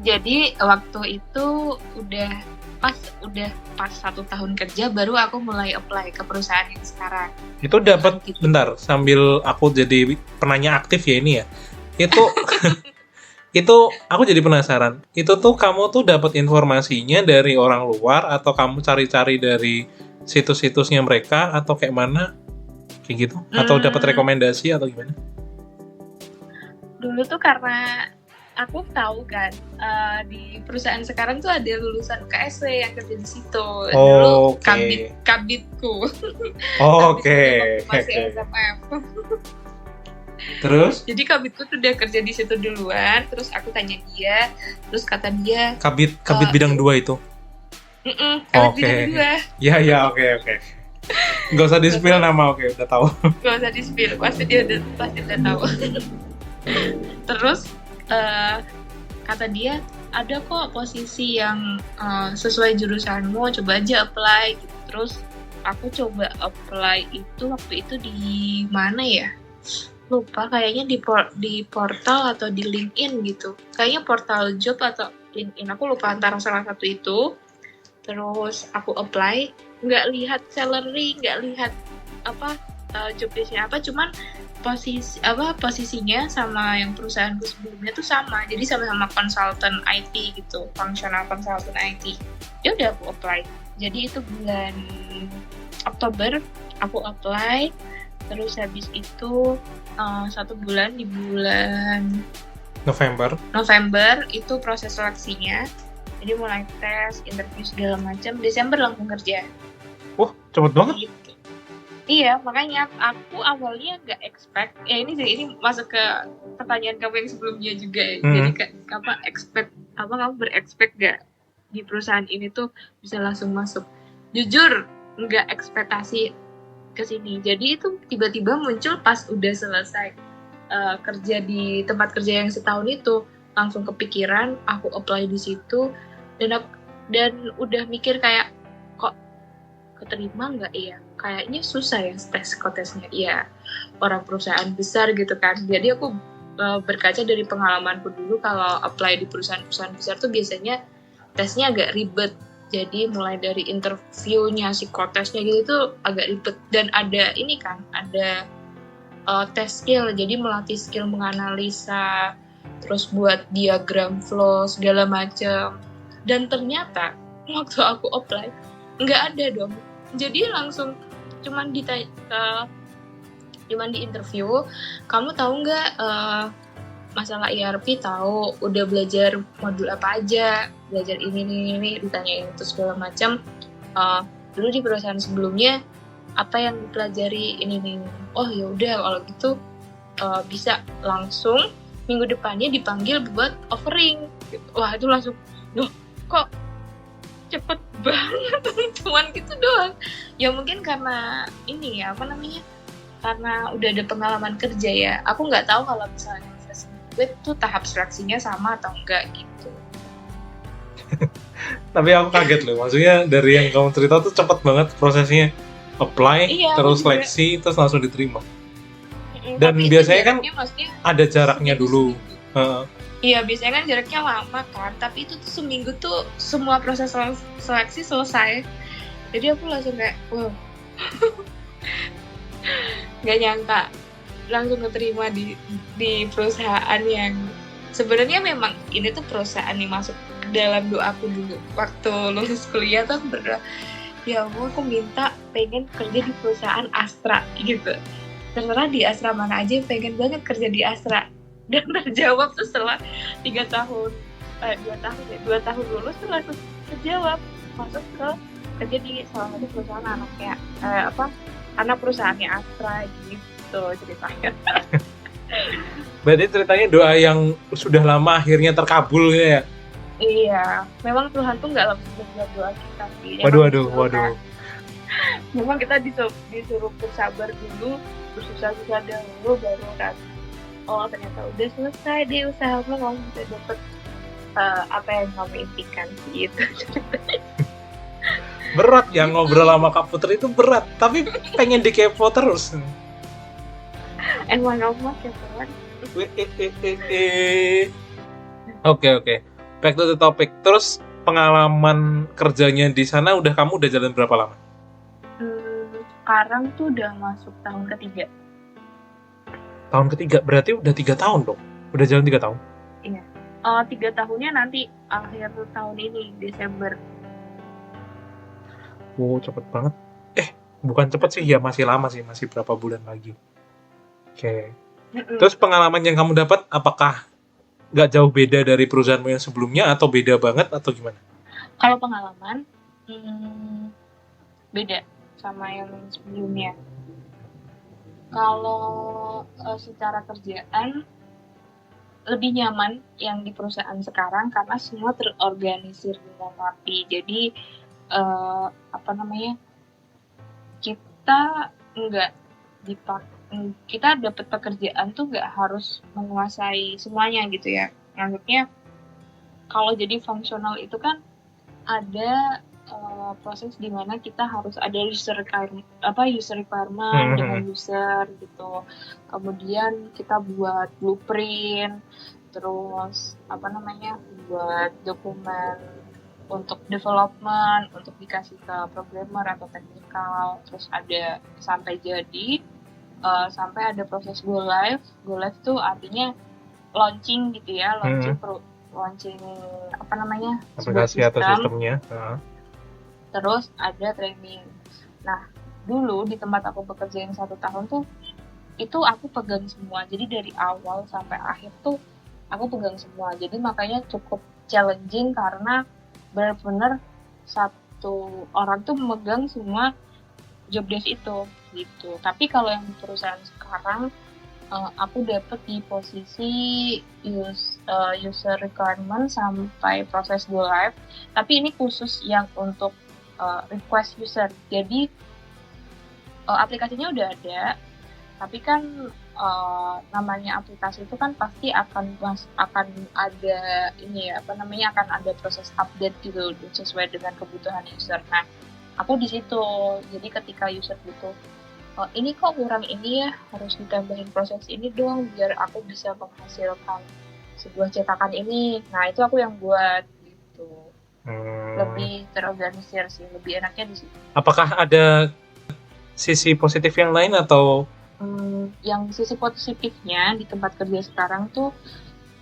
Jadi waktu itu udah pas 1 tahun kerja baru aku mulai apply ke perusahaan yang sekarang. Itu dapat bentar sambil aku jadi penanya aktif ya ini ya. Itu itu aku jadi penasaran. Itu tuh kamu tuh dapat informasinya dari orang luar atau kamu cari-cari dari situs-situsnya mereka atau kayak mana? Kayak gitu? Atau dapat rekomendasi atau gimana? Dulu tuh karena aku tahu kan di perusahaan sekarang tuh ada lulusan KSW yang kerja di situ. Dulu kabitku. Oke. Masih SMF. Terus? Jadi kabitku tuh udah kerja di situ duluan, terus aku tanya dia, terus kata dia kabit bidang 2 itu. Kabit bidang 2. Ya, oke. Gak usah di-spill nama, oke, udah tahu. Gak usah di-spill, pasti dia udah tahu. Terus kata dia ada kok posisi yang sesuai jurusanmu, coba aja apply gitu. Terus aku coba apply itu waktu itu di mana ya? Lupa, kayaknya di portal atau di LinkedIn gitu. Kayaknya portal job atau LinkedIn, aku lupa antara salah satu itu. Terus aku apply, nggak lihat salary, nggak lihat job desk-nya apa, cuman posisinya sama yang perusahaanku sebelumnya tuh sama, jadi sama-sama konsultan IT gitu, functional consultant IT. Ya udah aku apply. Jadi itu bulan Oktober aku apply, terus habis itu 1 bulan di bulan November itu proses seleksinya. Jadi mulai tes, interview segala macam, Desember langsung kerja. Wah, cepet banget. Gitu. Iya, makanya aku awalnya nggak expect. Ya ini masuk ke pertanyaan kamu yang sebelumnya juga. Jadi kamu berekspekt nggak di perusahaan ini tuh bisa langsung masuk? Jujur, nggak ekspektasi ke sini. Jadi itu tiba-tiba muncul pas udah selesai kerja di tempat kerja yang setahun itu, langsung kepikiran aku apply di situ. Dan udah mikir kayak kok keterima nggak ya, kayaknya susah ya tesnya ya, orang perusahaan besar gitu kan. Jadi aku berkaca dari pengalamanku dulu, kalau apply di perusahaan besar tuh biasanya tesnya agak ribet. Jadi mulai dari interviewnya, psikotesnya gitu tuh agak ribet. Dan ada ini kan, ada tes skill, jadi melatih skill menganalisa, terus buat diagram flow segala macam. Dan ternyata waktu aku apply nggak ada dong. Jadi langsung cuman di interview, kamu tahu nggak masalah ERP, tahu, udah belajar modul apa aja, belajar ini ditanyain itu segala macam. Dulu di perusahaan sebelumnya apa yang dipelajari ini. Oh ya udah kalau gitu bisa langsung minggu depannya dipanggil buat offering. Wah itu langsung, loh kok cepet banget, cuman gitu doang. Ya mungkin karena ini ya, karena udah ada pengalaman kerja ya. Aku nggak tahu kalau misalnya fresh graduate tuh tahap seleksinya sama atau enggak gitu. Tapi aku kaget loh, maksudnya dari yang kamu cerita tuh cepet banget prosesnya. Apply, terus seleksi, terus langsung diterima. Dan tapi biasanya kan ada jaraknya dulu. Iya, biasanya kan jaraknya lama kan, tapi itu tuh seminggu tuh semua proses seleksi selesai. Jadi aku langsung kayak, wow, nggak nyangka langsung keterima di perusahaan yang sebenarnya memang ini tuh perusahaan yang masuk dalam doaku dulu waktu lulus kuliah tuh ya Allah, aku minta pengen kerja di perusahaan Astra gitu. Terserah di Astra mana aja, pengen banget kerja di Astra. Dan terjawab tuh setelah 2 tahun lulus tuh langsung terjawab masuk ke kerja di salah satu perusahaan anak perusahaannya Astra gitu ceritanya. Berarti ceritanya doa yang sudah lama akhirnya terkabul ya. Iya, memang Tuhan tuh nggak langsung menjawab doa kita sih. Emang Waduh, waduh, disuruh kan. waduh. Memang kita disuruh bersabar dulu, bersusah-susah dulu, baru kan. Oh ternyata udah selesai deh usahamu, kamu bisa dapet apa yang kamu impikan gitu. Berat ya Gitu. ngobrol sama Kak Putri itu berat, tapi pengen dikepo terus. Emang kamu kepoan. Oke, oke. Back to the topic. Terus pengalaman kerjanya di sana kamu udah jalan berapa lama? Sekarang tuh udah masuk tahun ketiga. Tahun ketiga, berarti udah 3 tahun dong. Udah jalan 3 tahun. Iya. 3 tahunnya nanti akhir tahun ini Desember. Wow, cepet banget. Bukan cepet sih, ya masih lama sih, masih berapa bulan lagi. Oke. Terus pengalaman yang kamu dapat, apakah nggak jauh beda dari perusahaanmu yang sebelumnya, atau beda banget, atau gimana? Kalau pengalaman, beda sama yang sebelumnya. Kalau secara kerjaan, lebih nyaman yang di perusahaan sekarang karena semua terorganisir dengan rapi. Jadi kita nggak kita dapat pekerjaan tuh nggak harus menguasai semuanya gitu ya. Maksudnya kalau jadi fungsional itu kan ada proses di mana kita harus ada user requirement dengan user gitu. Kemudian kita buat blueprint, terus buat dokumen untuk development, untuk dikasih ke programmer atau teknikal, terus ada sampai jadi sampai ada proses go live. Go live tuh artinya launching gitu ya, launching aplikasi atau sistemnya. Terus ada training. Nah, dulu di tempat aku bekerja yang 1 tahun tuh, itu aku pegang semua. Jadi dari awal sampai akhir tuh aku pegang semua. Jadi makanya cukup challenging karena benar-benar satu orang tuh memegang semua job desk itu gitu. Tapi kalau yang di perusahaan sekarang, aku dapet di posisi user requirement sampai proses go live. Tapi ini khusus yang untuk request user. Jadi aplikasinya udah ada, tapi kan namanya aplikasi itu kan pasti akan ada akan ada proses update gitu sesuai dengan kebutuhan user. Nah, aku di situ. Jadi ketika user butuh ini kok kurang ini ya, harus ditambahin proses ini dong biar aku bisa menghasilkan sebuah cetakan ini. Nah, itu aku yang buat gitu. Lebih terorganisir sih, lebih enaknya di situ. Apakah ada sisi positif yang lain atau? Yang sisi positifnya di tempat kerja sekarang tuh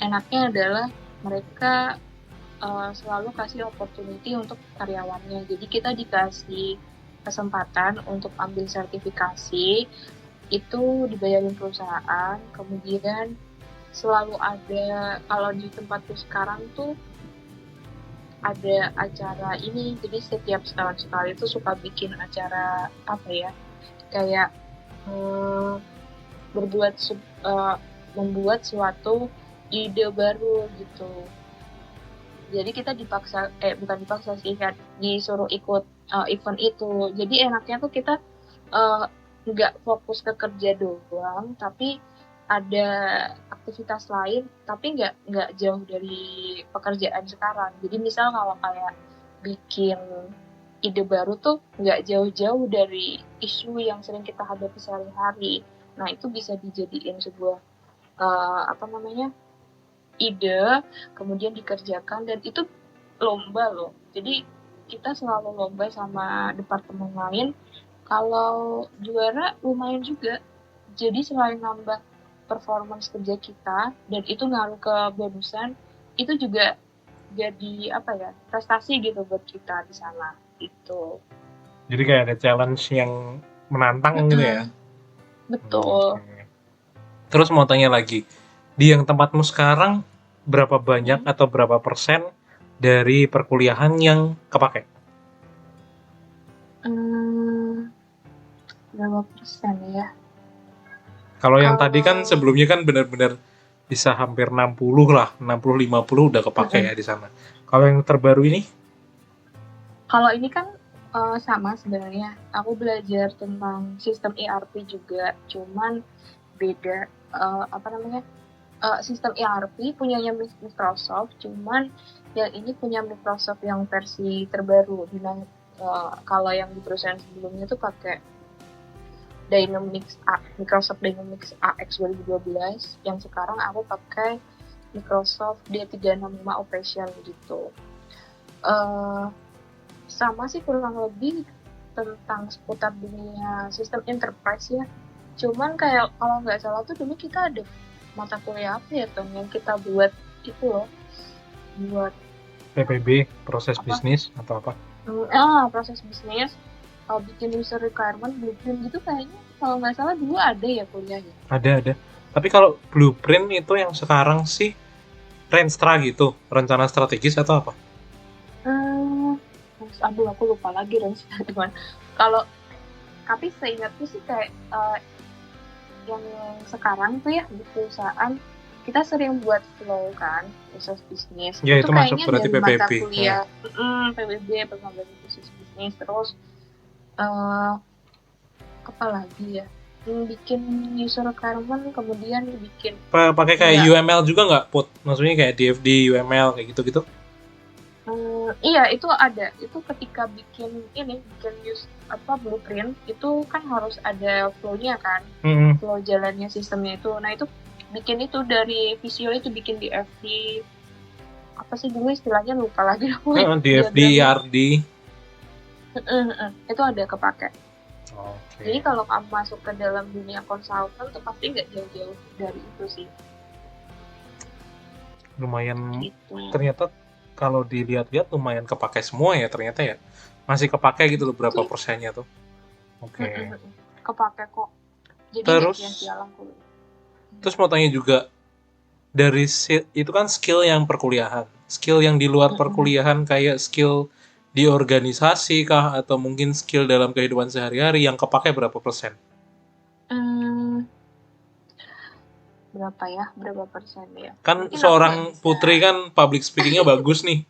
enaknya adalah mereka selalu kasih opportunity untuk karyawannya. Jadi kita dikasih kesempatan untuk ambil sertifikasi, itu dibayarin perusahaan. Kemudian selalu ada, kalau di tempatku sekarang tuh ada acara ini, jadi setiap setahun sekali itu suka bikin acara kayak membuat suatu ide baru gitu. Jadi kita bukan dipaksa sih, kan disuruh ikut event itu. Jadi enaknya tuh kita nggak fokus ke kerja doang, tapi ada aktivitas lain, tapi nggak jauh dari pekerjaan sekarang. Jadi misal kalau kayak bikin ide baru tuh nggak jauh-jauh dari isu yang sering kita hadapi sehari-hari. Nah, itu bisa dijadiin sebuah ide, kemudian dikerjakan, dan itu lomba loh. Jadi kita selalu lomba sama departemen lain. Kalau juara lumayan juga. Jadi selain nambah performance kerja kita dan itu ngaruh ke bonusan, itu juga jadi prestasi gitu buat kita di sana itu. Jadi kayak ada challenge yang menantang gitu ya. Betul. Terus mau tanya lagi, di yang tempatmu sekarang berapa banyak atau berapa persen dari perkuliahan yang kepake? Berapa persen ya? Kalau yang tadi kan Kalau sebelumnya kan benar-benar bisa hampir 60 lah, 60-50 udah kepake Mm-mm. ya di sana. Kalau yang terbaru ini, Kalau ini kan sama sebenarnya. Aku belajar tentang sistem ERP juga, cuman beda. Apa namanya? Sistem ERP punyanya Microsoft, cuman yang ini punya Microsoft yang versi terbaru. Kalau yang di perusahaan sebelumnya tuh pakai Microsoft Dynamics AX 2012, yang sekarang aku pakai Microsoft D365 Operation gitu. Uh, Sama sih kurang lebih tentang seputar dunia sistem enterprise ya. Cuman kayak kalau nggak salah tuh dulu kita ada mata kuliah apa ya tuh yang kita buat itu loh, buat PPB, proses apa? bisnis atau apa? Proses bisnis, bikin user requirement, blueprint gitu kayaknya kalau nggak salah dulu ada ya kuliahnya. Ada. Tapi kalau blueprint itu yang sekarang sih Renstra gitu, rencana strategis atau apa? Aduh aku lupa lagi cuman kalau tapi seingatku sih kayak yang sekarang tuh ya di perusahaan kita sering buat flow kan proses bisnis Ya itu itu masuk kayaknya berarti dari mata PPB. kuliah PBB pengembangan proses bisnis terus uh, apa lagi ya bikin user requirement kemudian bikin Pakai kayak ya UML juga nggak, Put? Maksudnya kayak DFD, UML kayak gitu-gitu? iya itu ada itu ketika bikin blueprint itu kan harus ada flow-nya kan flow jalannya sistemnya itu. Nah itu bikin itu dari Visio itu bikin di FD apa sih dulu istilahnya lupa lagi DFD, ERD. itu ada kepake. Okay. Jadi kalau kamu masuk ke dalam dunia konsultan tuh pasti nggak jauh-jauh dari itu sih. Lumayan Gitu. ternyata kalau dilihat-lihat lumayan kepake semua ya ternyata ya. Masih kepake gitu loh berapa persennya tuh. Oke. Kepake kok. Jadi terus terus mau tanya juga dari itu kan skill yang perkuliahan. Skill yang di luar perkuliahan kayak skill di organisasi kah atau mungkin skill dalam kehidupan sehari-hari yang kepake berapa persen? Berapa persen ya? Kan mungkin seorang Putri kan public speakingnya bagus nih.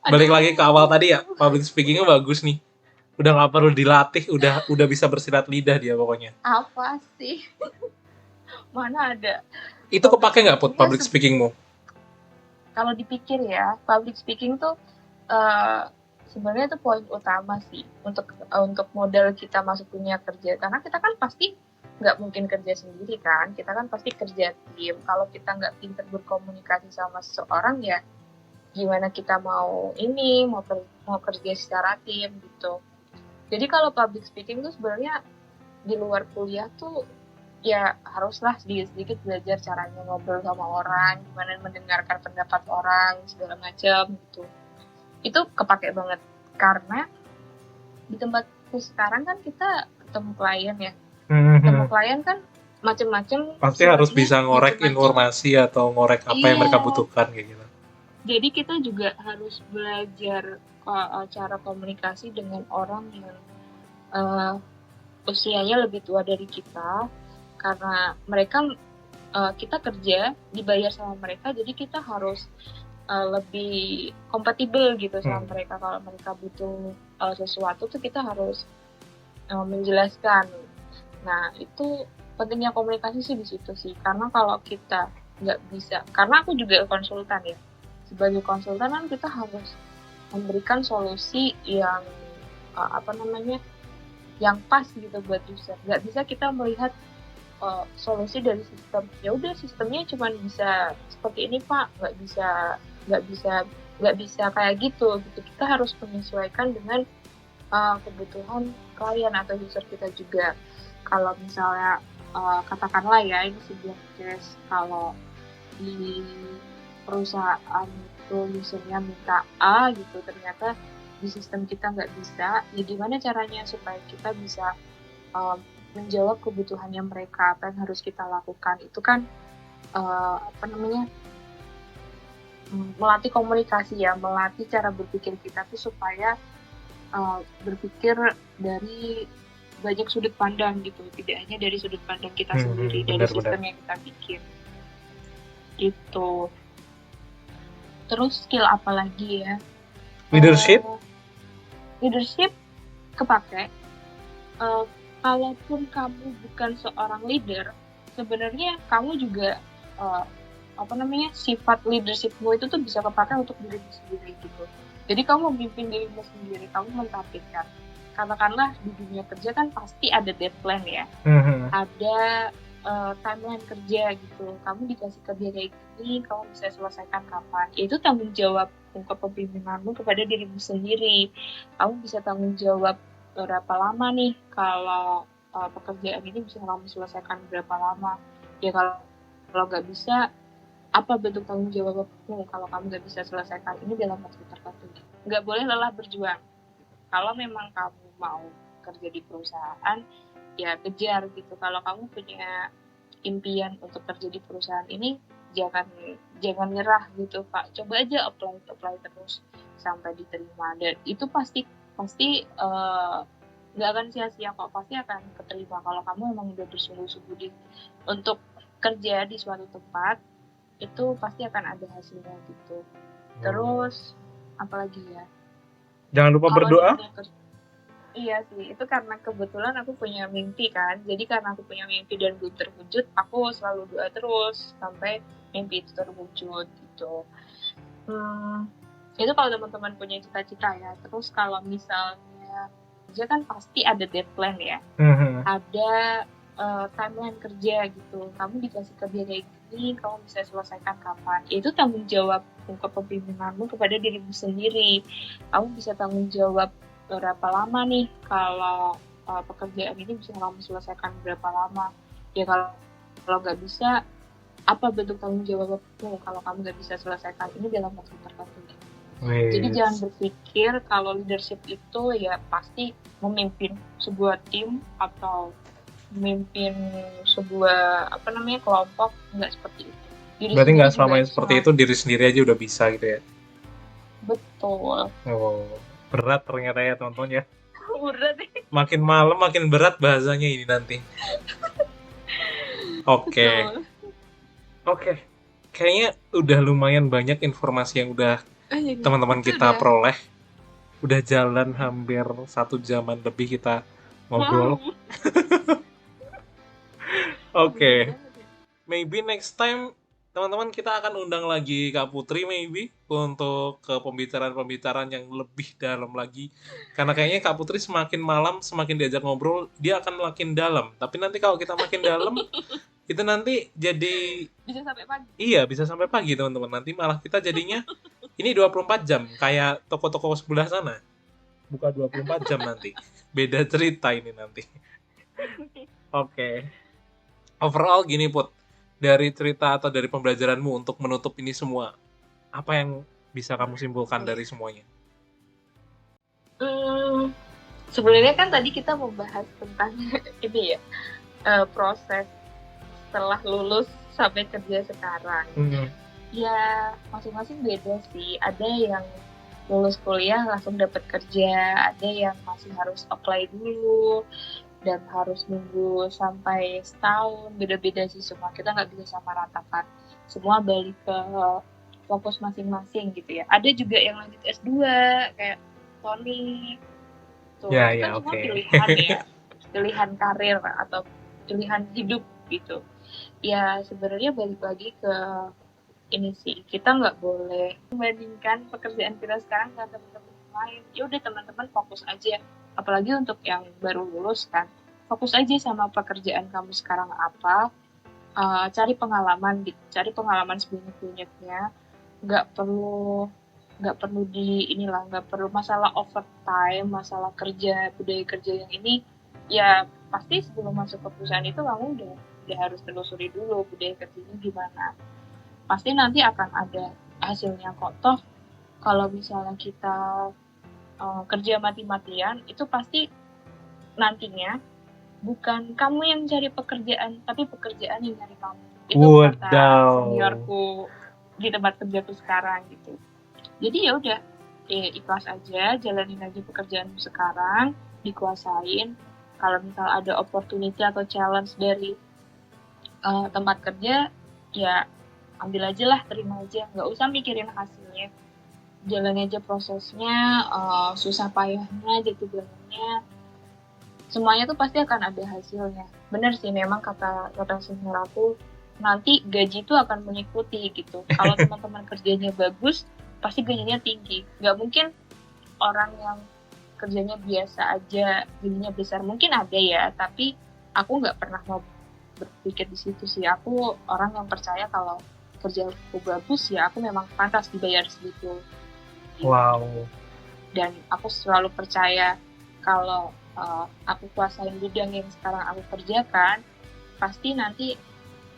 Balik lagi ke awal tadi ya, public speakingnya bagus nih. Udah nggak perlu dilatih, udah bisa bersilat lidah dia pokoknya. Apa sih? Mana ada? Itu kepake nggak Put public speakingmu? Kalau dipikir ya, public speaking tuh sebenarnya itu poin utama sih untuk modal kita masuk dunia kerja, karena kita kan pasti nggak mungkin kerja sendiri kan, kita kan pasti kerja tim. Kalau kita nggak pintar berkomunikasi sama seseorang ya gimana kita mau kerja secara tim gitu. Jadi kalau public speaking tuh sebenarnya di luar kuliah tuh ya haruslah sedikit belajar caranya ngobrol sama orang, gimana mendengarkan pendapat orang segala macam gitu. Itu kepake banget karena di tempatku sekarang kan kita ketemu klien ya. Ketemu klien kan macam-macam. Pasti harus bisa ngorek informasi atau ngorek apa yang mereka butuhkan kayak gitu. Jadi kita juga harus belajar cara komunikasi dengan orang yang usianya lebih tua dari kita, karena mereka kita kerja dibayar sama mereka, jadi kita harus lebih kompatibel gitu sama mereka. Kalau mereka butuh sesuatu tuh kita harus menjelaskan. Nah itu pentingnya komunikasi sih di situ sih, karena kalau kita nggak bisa, karena aku juga konsultan ya, sebagai konsultan kan kita harus memberikan solusi yang yang pas gitu buat user. Nggak bisa kita melihat solusi dari sistem, ya udah sistemnya cuma bisa seperti ini Pak, nggak bisa kayak gitu. Kita harus menyesuaikan dengan kebutuhan klien atau user kita juga. Kalau misalnya katakanlah ya ini sebuah case, kalau di perusahaan itu usernya minta A gitu, ternyata di sistem kita nggak bisa, ya gimana caranya supaya kita bisa menjawab kebutuhannya mereka, apa yang harus kita lakukan. Itu kan melatih komunikasi ya, melatih cara berpikir kita tuh supaya berpikir dari banyak sudut pandang gitu, tidak hanya dari sudut pandang kita sendiri, dari sistem yang kita bikin gitu. Terus skill apa lagi ya? Leadership kepake. Kalaupun kamu bukan seorang leader, sebenarnya kamu juga sifat leadershipmu itu tuh bisa kepake untuk dirimu sendiri gitu. Jadi kamu memimpin dirimu sendiri, kamu mentargetkan. Katakanlah di dunia kerja kan pasti ada deadline ya, ada timeline kerja gitu. Kamu dikasih kerja kayak gini, kamu bisa selesaikan kapan? Itu tanggung jawab kepemimpinanmu kepada dirimu sendiri. Kamu bisa tanggung jawab berapa lama nih kalau pekerjaan ini bisa kamu selesaikan berapa lama. Ya kalau nggak bisa, apa bentuk tanggung jawabmu kalau kamu nggak bisa selesaikan ini dalam waktu tertentu. Nggak boleh lelah berjuang. Kalau memang kamu mau kerja di perusahaan, ya kejar gitu. Kalau kamu punya impian untuk kerja di perusahaan ini, jangan nyerah gitu, Pak. Coba aja apply terus sampai diterima. Dan itu pasti nggak akan sia-sia kok, pasti akan keterima kalau kamu memang udah bersungguh-sungguh untuk kerja di suatu tempat. Itu pasti akan ada hasilnya gitu. Terus apalagi ya, jangan lupa berdoa. Iya sih, itu karena kebetulan aku punya mimpi kan. Jadi karena aku punya mimpi dan belum terwujud, aku selalu doa terus sampai mimpi itu terwujud gitu. Itu kalau teman-teman punya cita-cita ya. Terus kalau misalnya kerja kan pasti ada deadline ya, ada timeline kerja gitu. Kamu dikasih kerja kayak gini, kamu bisa selesaikan kapan? Itu tanggung jawab kepemimpinanmu kepada dirimu sendiri. Kamu bisa tanggung jawab berapa lama nih kalau pekerjaan ini bisa kamu selesaikan berapa lama. Ya kalau nggak bisa, apa bentuk tanggung jawabmu kalau kamu nggak bisa selesaikan ini dalam waktu tertentu. Jadi jangan berpikir kalau leadership itu ya pasti memimpin sebuah tim atau memimpin sebuah kelompok, nggak seperti itu. Berarti nggak selamanya seperti itu, diri sendiri aja udah bisa gitu ya? Betul. Berat ternyata ya teman-teman ya. Berat. Makin malam makin berat bahasanya ini nanti. Oke. Kayaknya udah lumayan banyak informasi yang udah teman-teman kita peroleh. Udah jalan hampir 1 jaman lebih kita ngobrol. Oke. Maybe next time teman-teman kita akan undang lagi Kak Putri maybe untuk ke pembicaraan-pembicaraan yang lebih dalam lagi. Karena kayaknya Kak Putri semakin malam semakin diajak ngobrol dia akan makin dalam. Tapi nanti kalau kita makin dalam itu nanti jadi bisa sampai pagi. Iya, bisa sampai pagi teman-teman. Nanti malah kita jadinya ini 24 jam kayak toko-toko sebelah sana. Buka 24 jam nanti. Beda cerita ini nanti. Oke. Overall gini Put, dari cerita atau dari pembelajaranmu untuk menutup ini semua, apa yang bisa kamu simpulkan dari semuanya? Sebenarnya kan tadi kita membahas tentang ini ya, proses setelah lulus sampai kerja sekarang. Ya masing-masing beda sih. Ada yang lulus kuliah langsung dapat kerja, ada yang masih harus apply dulu dan harus nunggu sampai setahun. Beda-beda sih semua, kita nggak bisa sama ratakan. Semua balik ke fokus masing-masing gitu ya. Ada juga yang lanjut S2 kayak Tony tuh, itu kan semua pilihan ya, pilihan karir atau pilihan hidup gitu ya. Sebenarnya balik lagi ke ini sih, kita nggak boleh membandingkan pekerjaan kita sekarang dengan teman-teman lain. Ya udah teman-teman fokus aja, apalagi untuk yang baru lulus kan, fokus aja sama pekerjaan kamu sekarang apa. Cari pengalaman sebanyak-banyaknya. Nggak perlu nggak perlu masalah overtime, masalah budaya kerja yang ini. Ya pasti sebelum masuk ke perusahaan itu kamu udah harus telusuri dulu budaya kerjanya gimana. Pasti nanti akan ada hasilnya kok. Toh kalau misalnya kita kerja mati-matian, itu pasti nantinya bukan kamu yang cari pekerjaan, tapi pekerjaan yang cari kamu. Itu kata seniorku di tempat kerjaku sekarang gitu. Jadi ya udah, ikhlas aja, jalanin aja pekerjaanmu sekarang, dikuasain. Kalau misal ada opportunity atau challenge dari tempat kerja, ya ambil aja lah, terima aja, nggak usah mikirin hasilnya, jalan aja prosesnya, susah payahnya, jatuh bangunnya, semuanya tuh pasti akan ada hasilnya. Bener sih, memang kata senior aku, nanti gaji itu akan mengikuti gitu. Kalau teman-teman kerjanya bagus, pasti gajinya tinggi. Nggak mungkin orang yang kerjanya biasa aja gajinya besar. Mungkin ada ya, tapi aku nggak pernah mau berpikir di situ sih. Aku orang yang percaya kalau kerja aku bagus, ya aku memang pantas dibayar segitu. Wow. Dan aku selalu percaya kalau aku kuasain bidang yang sekarang aku kerjakan, pasti nanti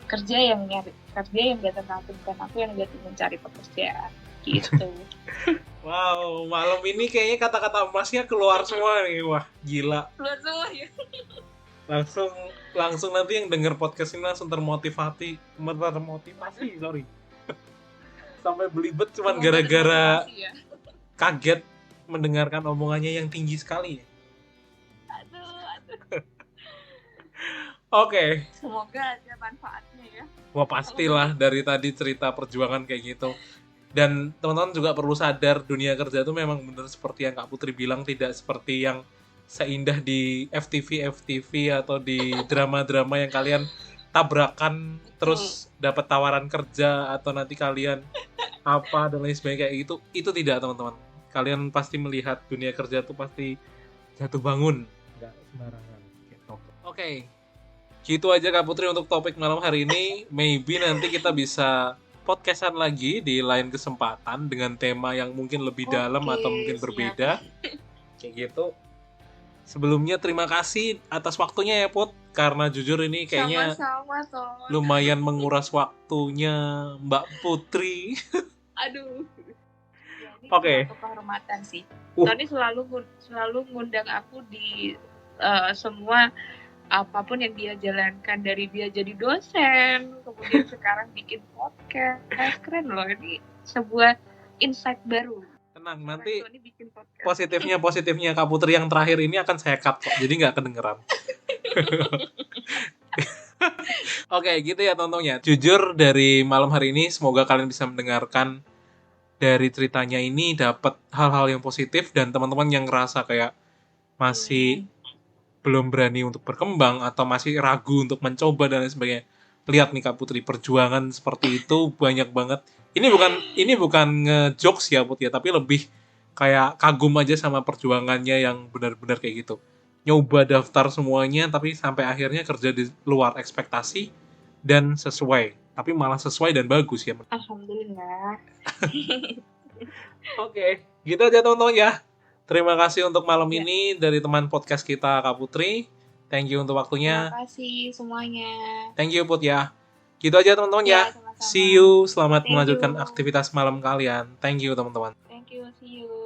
kerja yang datang ke aku, bukan aku yang datang mencari pekerjaan gitu. Wow, malam ini kayaknya kata-kata emasnya keluar semua nih. Wah, gila. Keluar semua ya. Langsung nanti yang denger podcast ini langsung termotivasi, sorry. Sampai belibet cuman gara-gara ya. kaget mendengarkan omongannya yang tinggi sekali. Aduh. Oke. Semoga ada manfaatnya ya. Wah, pastilah dari tadi cerita perjuangan kayak gitu. Dan teman-teman juga perlu sadar dunia kerja itu memang benar seperti yang Kak Putri bilang, tidak seperti yang seindah di FTV atau di drama-drama yang kalian tabrakan terus dapat tawaran kerja atau nanti kalian apa dan lain sebagainya kayak gitu. Itu tidak, teman-teman. Kalian pasti melihat dunia kerja itu pasti jatuh bangun, nggak sembarangan gitu. Oke. Gitu aja Kak Putri untuk topik malam hari ini. Maybe nanti kita bisa podcastan lagi di lain kesempatan dengan tema yang mungkin lebih dalam atau mungkin berbeda. Kayak gitu. Sebelumnya terima kasih atas waktunya ya Put, karena jujur ini kayaknya sama-sama, lumayan menguras waktunya Mbak Putri. Aduh. Ya, ini Oke. suatu kehormatan sih. Tony selalu ngundang aku di semua apapun yang dia jalankan, dari dia jadi dosen, kemudian sekarang bikin podcast. Keren loh, ini sebuah insight baru. Tenang, nanti positifnya Kak Putri yang terakhir ini akan saya cut kok, jadi nggak kedengeran. Oke, gitu ya tontonnya. Jujur dari malam hari ini, semoga kalian bisa mendengarkan dari ceritanya ini dapat hal-hal yang positif, dan teman-teman yang ngerasa kayak masih belum berani untuk berkembang atau masih ragu untuk mencoba dan lain sebagainya. Lihat nih Kak Putri, perjuangan seperti itu banyak banget. Ini bukan nge-jokes ya Put ya, tapi lebih kayak kagum aja sama perjuangannya yang benar-benar kayak gitu. Nyoba daftar semuanya tapi sampai akhirnya kerja di luar ekspektasi dan sesuai. Tapi malah sesuai dan bagus ya. Alhamdulillah. Oke, gitu aja teman-teman ya. Terima kasih untuk malam ini dari teman podcast kita Kak Putri. Thank you untuk waktunya. Terima kasih semuanya. Thank you Put ya. Gitu aja teman-teman ya. Sama-sama. See you. Selamat melanjutkan aktivitas malam kalian. Thank you teman-teman. Thank you. See you.